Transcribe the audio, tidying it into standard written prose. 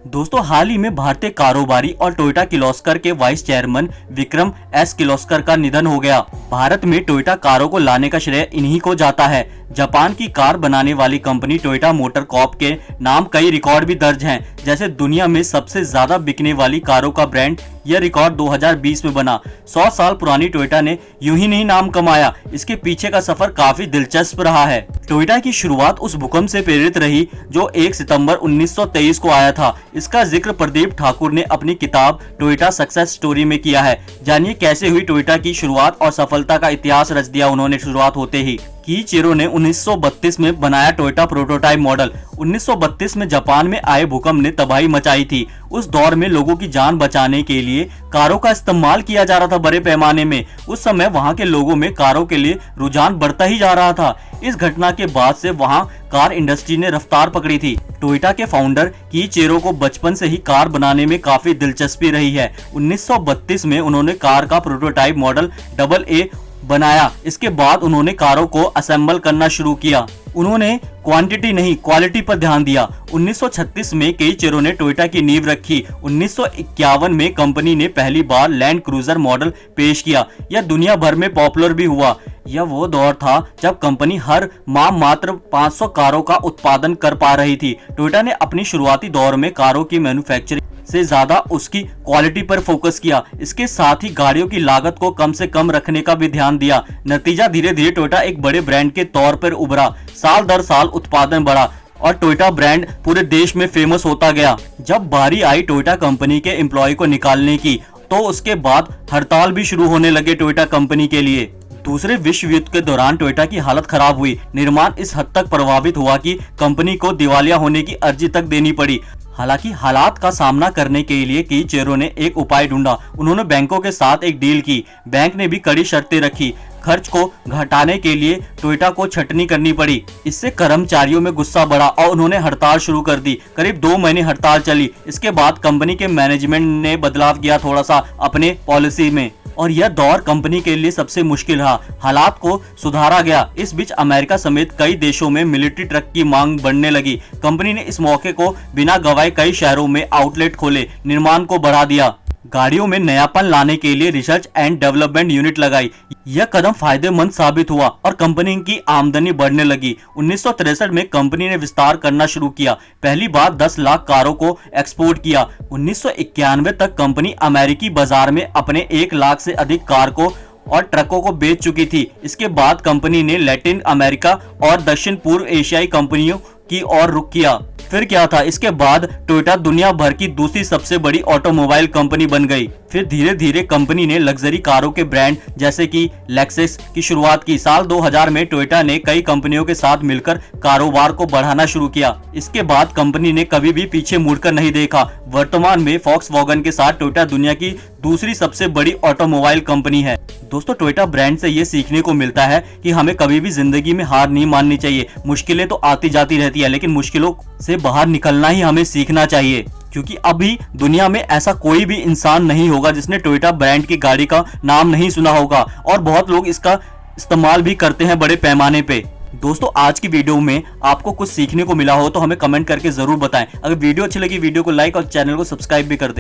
दोस्तों हाल ही में भारतीय कारोबारी और टोयोटा किर्लोस्कर के vice chairman Vikram S Kirloskar का निधन हो गया। भारत में टोयोटा कारों को लाने का श्रेय इन्हीं को जाता है। जापान की कार बनाने वाली कंपनी टोयोटा मोटर कॉर्प के नाम कई रिकॉर्ड भी दर्ज हैं, जैसे दुनिया में सबसे ज्यादा बिकने वाली कारों का ब्रांड। यह रिकॉर्ड 2020 में बना। 100 साल पुरानी टोयोटा ने यूं ही नहीं नाम कमाया, इसके पीछे का सफर काफी दिलचस्प रहा है। टोयोटा की शुरुआत उस भूकंप से प्रेरित रही जो 1 सितंबर 1923 को आया था। इसका जिक्र प्रदीप ठाकुर ने अपनी किताब टोयोटा सक्सेस स्टोरी में किया है। जानिए कैसे हुई टोयोटा की शुरुआत और सफलता का इतिहास रच दिया उन्होंने शुरुआत होते ही। कीइचिरो ने 1932 में बनाया टोयोटा प्रोटोटाइप मॉडल। 1932 में जापान में आए भूकंप ने तबाही मचाई थी। उस दौर में लोगों की जान बचाने के लिए कारों का इस्तेमाल किया जा रहा था बड़े पैमाने में। उस समय वहां के लोगों में कारों के लिए रुझान बढ़ता ही जा रहा था। इस घटना के बाद से वहां कार इंडस्ट्री ने रफ्तार पकड़ी थी। टोयोटा के फाउंडर कीइचिरो को बचपन से ही कार बनाने में काफी दिलचस्पी रही है। 1932 में उन्होंने कार का प्रोटोटाइप मॉडल AA बनाया। इसके बाद उन्होंने कारों को असेंबल करना शुरू किया। उन्होंने क्वांटिटी नहीं क्वालिटी पर ध्यान दिया। 1936 में कीइचिरो ने टोयोटा की नींव रखी। 1951 में कंपनी ने पहली बार लैंड क्रूजर मॉडल पेश किया। यह दुनिया भर में पॉपुलर भी हुआ। यह वो दौर था जब कंपनी हर माह मात्र 500 कारों का उत्पादन कर पा रही थी। टोयोटा ने अपनी शुरुआती दौर में कारों की मैन्युफैक्चरिंग से ज्यादा उसकी क्वालिटी पर फोकस किया। इसके साथ ही गाड़ियों की लागत को कम से कम रखने का भी ध्यान दिया। नतीजा धीरे धीरे टोयोटा एक बड़े ब्रांड के तौर पर उभरा। साल दर साल उत्पादन बढ़ा और टोयोटा ब्रांड पूरे देश में फेमस होता गया। जब बारी आई टोयोटा कंपनी के एम्प्लॉय को निकालने की, तो उसके बाद हड़ताल भी शुरू होने लगे टोयोटा कंपनी के लिए। दूसरे विश्व युद्ध के दौरान टोयोटा की हालत खराब हुई। निर्माण इस हद तक प्रभावित हुआ कि कंपनी को दिवालिया होने की अर्जी तक देनी पड़ी। हालांकि हालात का सामना करने के लिए कीइचिरो ने एक उपाय ढूंढा। उन्होंने बैंकों के साथ एक डील की। बैंक ने भी कड़ी शर्तें रखी। खर्च को घटाने के लिए टोयोटा को छटनी करनी पड़ी। इससे कर्मचारियों में गुस्सा बढ़ा और उन्होंने हड़ताल शुरू कर दी। करीब 2 महीने हड़ताल चली। इसके बाद कंपनी के मैनेजमेंट ने बदलाव किया थोड़ा सा अपने पॉलिसी में, और यह दौर कंपनी के लिए सबसे मुश्किल रहा। हालात को सुधारा गया। इस बीच अमेरिका समेत कई देशों में मिलिट्री ट्रक की मांग बढ़ने लगी। कंपनी ने इस मौके को बिना गवाए कई शहरों में आउटलेट खोले, निर्माण को बढ़ा दिया। गाड़ियों में नयापन लाने के लिए रिसर्च एंड डेवलपमेंट यूनिट लगाई। यह कदम फायदेमंद साबित हुआ और कंपनी की आमदनी बढ़ने लगी। 1963 में कंपनी ने विस्तार करना शुरू किया। पहली बार 10 लाख कारों को एक्सपोर्ट किया। 1991 तक कंपनी अमेरिकी बाजार में अपने 1 लाख से अधिक कार को और ट्रकों को बेच चुकी थी। इसके बाद कंपनी ने लैटिन अमेरिका और दक्षिण पूर्व एशियाई कंपनियों की ओर रुख किया। फिर क्या था, इसके बाद टोयोटा दुनिया भर की दूसरी सबसे बड़ी ऑटोमोबाइल कंपनी बन गई। फिर धीरे धीरे कंपनी ने लग्जरी कारों के ब्रांड जैसे कि लेक्सस की शुरुआत की। साल 2000 में टोयोटा ने कई कंपनियों के साथ मिलकर कारोबार को बढ़ाना शुरू किया। इसके बाद कंपनी ने कभी भी पीछे मुड़कर नहीं देखा। वर्तमान में वॉक्सवैगन के साथ टोयोटा दुनिया की दूसरी सबसे बड़ी ऑटोमोबाइल कंपनी है। दोस्तों टोयोटा ब्रांड से ये सीखने को मिलता है कि हमें कभी भी जिंदगी में हार नहीं माननी चाहिए। मुश्किलें तो आती जाती रहती है, लेकिन मुश्किलों से बाहर निकलना ही हमें सीखना चाहिए, क्योंकि अभी दुनिया में ऐसा कोई भी इंसान नहीं होगा जिसने टोयोटा ब्रांड की गाड़ी का नाम नहीं सुना होगा, और बहुत लोग इसका इस्तेमाल भी करते हैं बड़े पैमाने पे। दोस्तों आज की वीडियो में आपको कुछ सीखने को मिला हो तो हमें कमेंट करके जरूर बताएं। अगर वीडियो अच्छी लगी वीडियो को लाइक और चैनल को सब्सक्राइब भी कर दें।